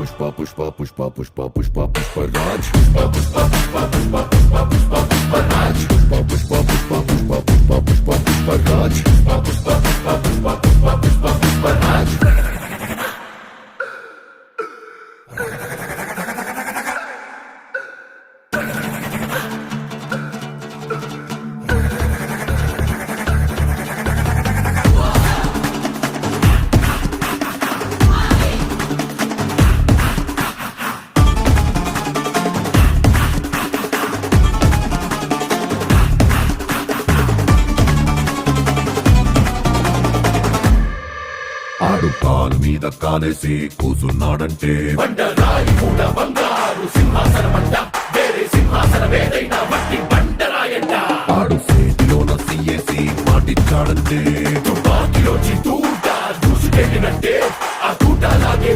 పుష్ప పుష్ప పుష్ప పుష్ప పుష్ప పుష్పరాజ్ పుష్ప పుష్ప పుష్ప పుష్ప పుష్ప పుష్ప పుష్పరాజ్ పుష్ప పుష్ప పుష్ప పుష్ప పుష్ప పుష్ప పుష్పరాజ్ పుష్ప పుష్ప పుష్ప పుష్ప పుష్ప పుష్ప పుష్పరాజ్ ఆడు కాలు మీద కాలేసి కూసున్నాడంటే బండరాయి మూడ బంగారు సింహాసనమంట వేరే సింహాసనమేదైనా మట్టి బండరాయంట ఆడు సేతిలోన సీఏసి మాటిచ్చాడంటే తుపాకిలోంచి తూట దూసుకెళ్ళినట్టే ఆ తూట లాగే